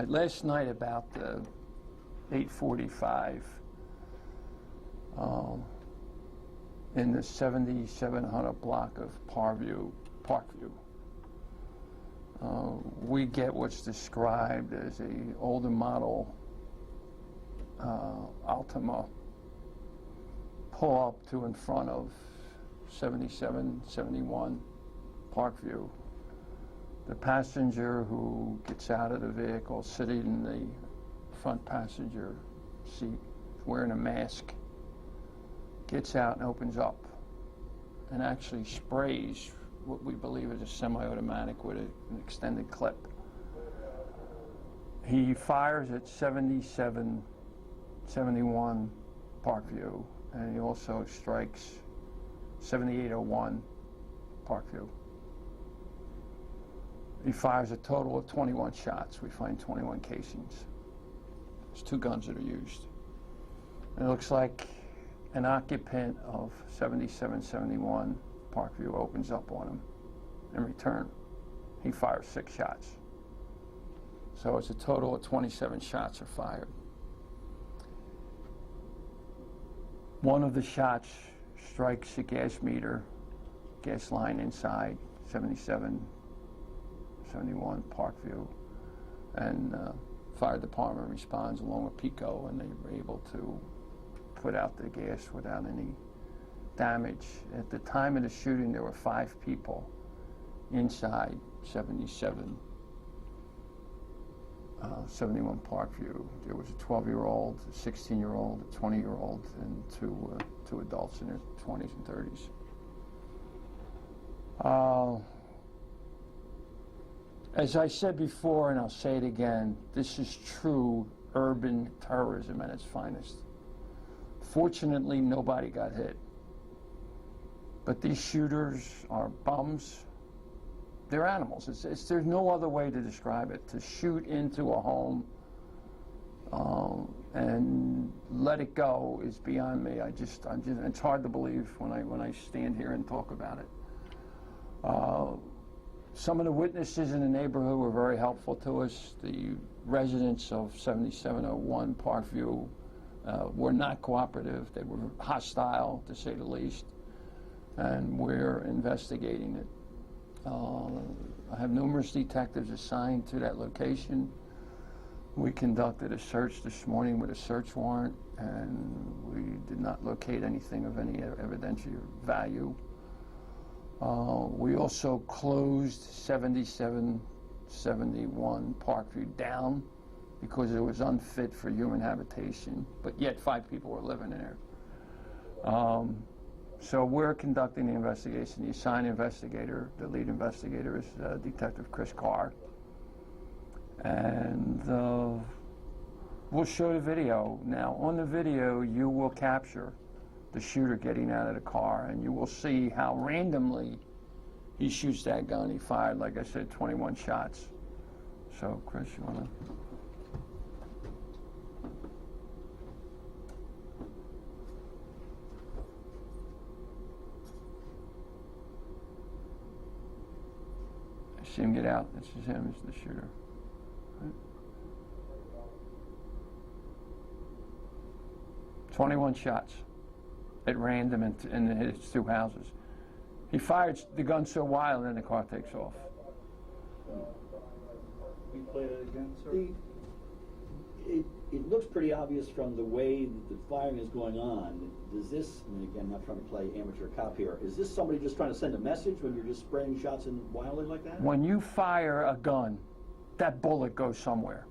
Last night about 8:45, in the 7700 block of Parkview, we get what's described as a older model Altima pull up to in front of 7771 Parkview. The passenger who gets out of the vehicle, sitting in the front passenger seat, wearing a mask, gets out and opens up and actually sprays what we believe is a semi-automatic with an extended clip. He fires at 7771 Parkview, and he also strikes 7801 Parkview. He fires a total of 21 shots. We find 21 casings. There's 2 guns that are used. And it looks like an occupant of 7771 Parkview opens up on him. In return, he fires 6 shots. So it's a total of 27 shots are fired. One of the shots strikes a gas meter, gas line inside 7771 Parkview, and fire department responds along with PICO, and they were able to put out the gas without any damage. At the time of the shooting, there were 5 people inside 71 Parkview. There was a 12-year-old, a 16-year-old, a 20-year-old, and two adults in their 20s and 30s. As I said before, and I'll say it again, this is true urban terrorism at its finest. Fortunately, nobody got hit. But these shooters are bums. They're animals. There's no other way to describe it. To shoot into a home and let it go is beyond me. It's hard to believe when I stand here and talk about it. Some of the witnesses in the neighborhood were very helpful to us. The residents of 7701 Parkview were not cooperative. They were hostile, to say the least, and we're investigating it. I have numerous detectives assigned to that location. We conducted a search this morning with a search warrant, and we did not locate anything of any evidentiary value. We also closed 7771 Parkview down because it was unfit for human habitation, but yet 5 people were living in there. So we're conducting the investigation. The assigned investigator, the lead investigator, is Detective Chris Carr. And we'll show the video. Now, on the video, you will capture the shooter getting out of the car, and you will see how randomly he shoots that gun. He fired, like I said, 21 shots. So, Chris, you want to? See him get out. This is him, it's the shooter. Right. 21 shots at random in his 2 houses. He fired the gun so wild, and then the car takes off. Can you play that again, sir? It looks pretty obvious from the way that the firing is going on. Does this, and again, I'm not trying to play amateur cop here, is this somebody just trying to send a message when you're just spraying shots in wildly like that? When you fire a gun, that bullet goes somewhere.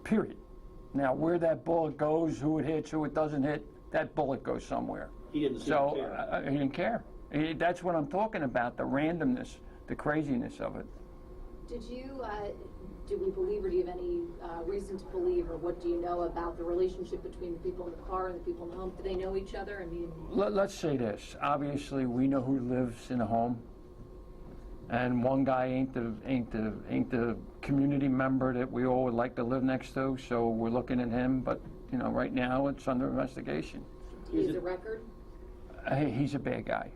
Period. Now, where that bullet goes, who it hits, who it doesn't hit, that bullet goes somewhere. He didn't seem to care. He didn't care. That's what I'm talking about, the randomness, the craziness of it. Did you, do we believe, or do you have any reason to believe, or what do you know about the relationship between the people in the car and the people in the home? Do they know each other? I mean, let's say this. Obviously, we know who lives in a home, and one guy ain't the community member that we all would like to live next to. So we're looking at him. But you know, right now it's under investigation. He has a record. He's a bad guy.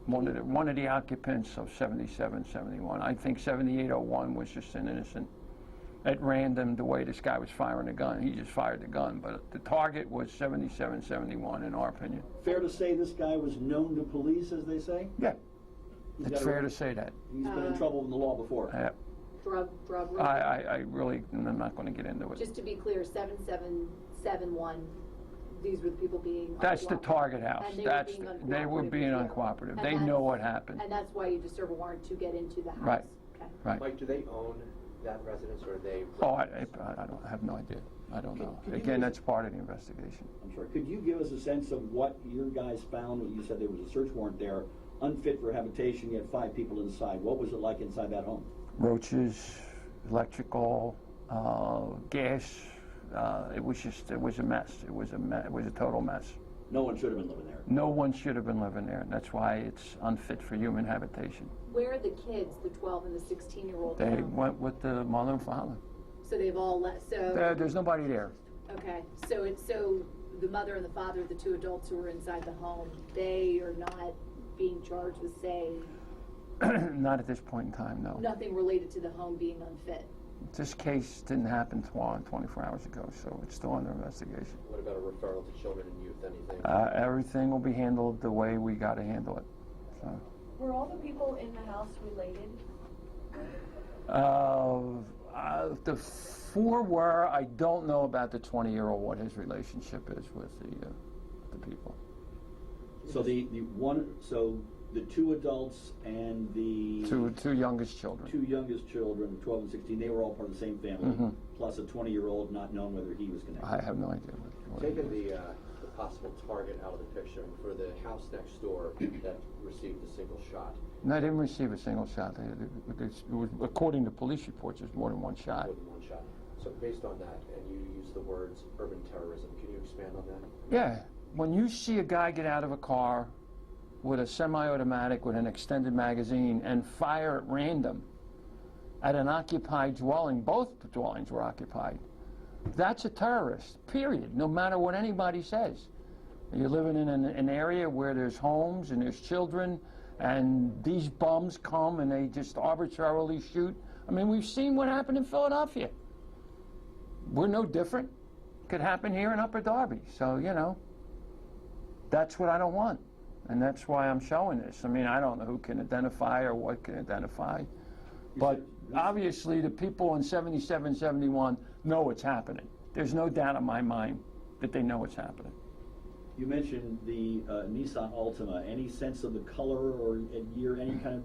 One of the occupants of 7771. I think 7801 was just an innocent at random the way this guy was firing the gun. He just fired the gun, but the target was 7771 in our opinion. Fair to say this guy was known to police, as they say? Yeah, He's it's got a fair rep- to say that. He's been in trouble in the law before. Drug. I really am not going to get into it. Just to be clear, 7771. These were the people being. That's the uncooperative. target house. And They were being too. uncooperative. And They that's- know what happened. And that's why you just serve a warrant to get into the house. Right. Okay. Right. Mike, do they own that residence, or are they? Oh, I have no idea. I don't know. Could you Again, give- that's part of the investigation. I'm sorry, could you give us a sense of what your guys found when you said there was a search warrant there, unfit for habitation, you had 5 people inside? What was it like inside that home? Roaches, electrical, gas. It was a mess. It was a total mess. No one should have been living there. No one should have been living there, and that's why it's unfit for human habitation. Where are the kids, the 12 and the 16-year-old? They now? went with the mother and father. So they've all left. So There's nobody there. okay. So the mother and the father, the 2 adults who were inside the home, they are not being charged with, say, Not at this point in time, no. nothing related to the home being unfit. This case didn't happen 24 hours ago, so it's still under investigation. What about a referral to children and youth? Anything? Everything will be handled the way we got to handle it. So. Were all the people in the house related? The 4 were. I don't know about the 20-year-old, what his relationship is with the people. So the 2 adults and the Two youngest children. 2 youngest children, 12 and 16, they were all part of the same family, Mhm. plus a 20-year-old not known whether he was connected. I have no idea. What it Taking is. the possible target out of the picture for the house next door that received a single shot. No, I didn't receive a single shot. According to police reports, there's more than 1 shot. More than 1 shot. So based on that, and you use the words urban terrorism, can you expand on that? Yeah. When you see a guy get out of a car with a semi-automatic with an extended magazine and fire at random at an occupied dwelling, both dwellings were occupied, that's a terrorist, period, no matter what anybody says. You're living in an area where there's homes and there's children, and these bums come and they just arbitrarily shoot. I mean, we've seen what happened in Philadelphia. We're no different. Could happen here in Upper Darby. So, that's what I don't want. And that's why I'm showing this. I mean, I don't know who can identify or what can identify. But obviously the people in 77, 71 know what's happening. There's no doubt in my mind that they know what's happening. You mentioned the Nissan Altima. Any sense of the color or year, any kind of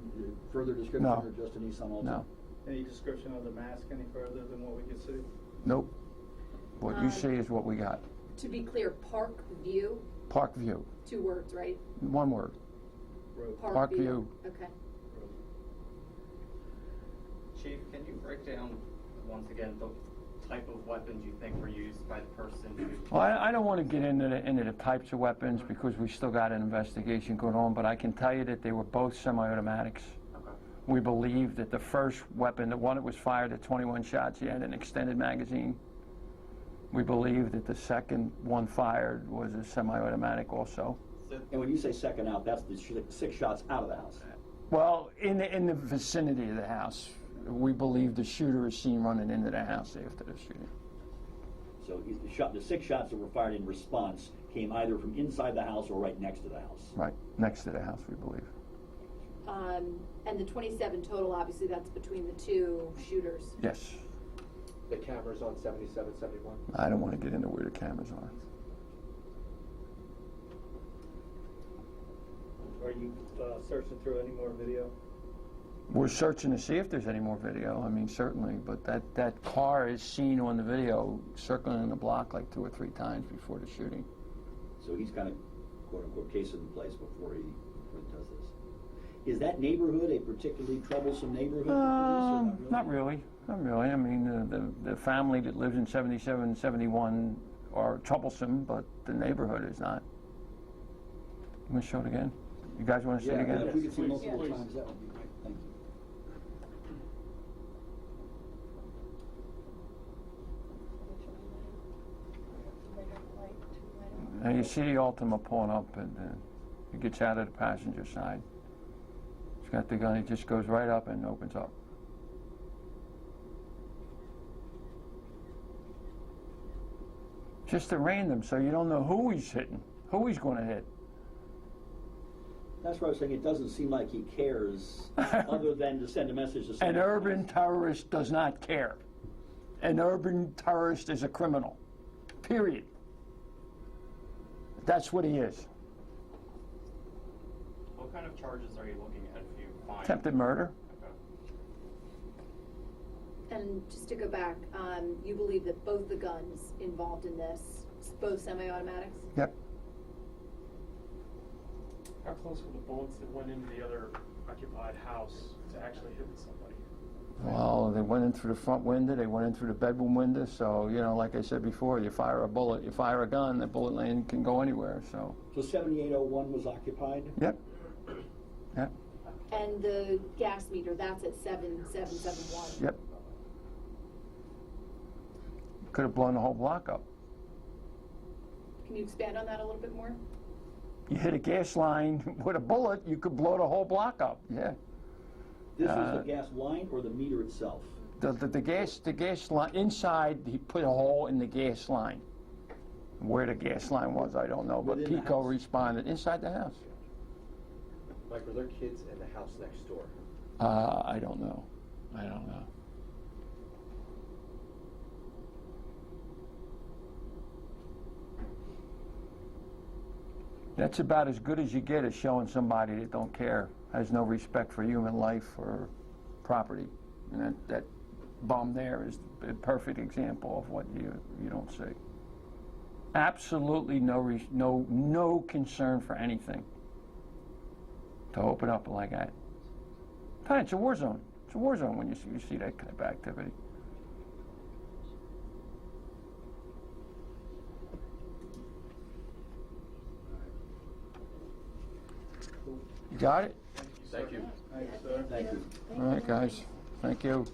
further description, No. or just a Nissan Altima? No. Any description of the mask any further than what we can see? Nope. What you see is what we got. To be clear, Park View, Park View. 2 words, right? 1 word. Road. Park View. Okay. Chief, can you break down, once again, the type of weapons you think were used by the person who... Well, I don't want to get into the types of weapons because we still got an investigation going on, but I can tell you that they were both semi-automatics. Okay. We believe that the first weapon, the one that was fired at 21 shots, he had an extended magazine. We believe that the second one fired was a semi-automatic also. And when you say second out, that's the 6 shots out of the house. Well, in the vicinity of the house, we believe the shooter is seen running into the house after the shooting. So the 6 shots that were fired in response came either from inside the house or right next to the house. Right, next to the house, we believe. And the 27 total, obviously, that's between the 2 shooters. Yes. The cameras on 77, 71? I don't want to get into where the cameras are. Are you searching through any more video? We're searching to see if there's any more video. I mean, certainly, but that car is seen on the video circling the block like 2 or 3 times before the shooting. So he's kind of, quote-unquote, case in place before he does this. Is that neighborhood a particularly troublesome neighborhood for police, or Not really. Not really. I mean, the family that lives in 77, 71 are troublesome, but the neighborhood is not. You want to show it again? You guys want to see it again? If we could see Please. multiple Please. times, that would be great. Thank you. Now you see the Altima pulling up, and he gets out of the passenger side. He's got the gun. He just goes right up and opens up. Just at random, so you don't know who he's hitting, who he's going to hit. That's why I was saying it doesn't seem like he cares, other than to send a message to An someone. urban terrorist does not care. An urban terrorist is a criminal, period. That's what he is. What kind of charges are you looking at if you find? Attempted murder. Okay. And just to go back, you believe that both the guns involved in this, both semi-automatics? Yep. How close were the bullets that went into the other occupied house to actually hitting somebody? Well, they went in through the front window, they went in through the bedroom window, so, you know, like I said before, you fire a bullet, you fire a gun, the bullet lane can go anywhere, so. So 7801 was occupied? Yep. Yep. And the gas meter, that's at 7771? Yep. Could have blown the whole block up. Can you expand on that a little bit more? You hit a gas line with a bullet, you could blow the whole block up, yeah. This was the gas line or the meter itself? The gas line, inside, he put a hole in the gas line. Where the gas line was, I don't know, but Within the Pico house? responded, inside the house. Mike, were there kids in the house next door? I don't know. I don't know. That's about as good as you get at showing somebody that don't care, has no respect for human life or property. And that bum there is a perfect example of what you don't see. Absolutely no concern for anything to open up like that. It's a war zone. It's a war zone when you see that kind of activity. You got it? Thank you. Thank you, sir. Thank you. All right, guys. Thank you.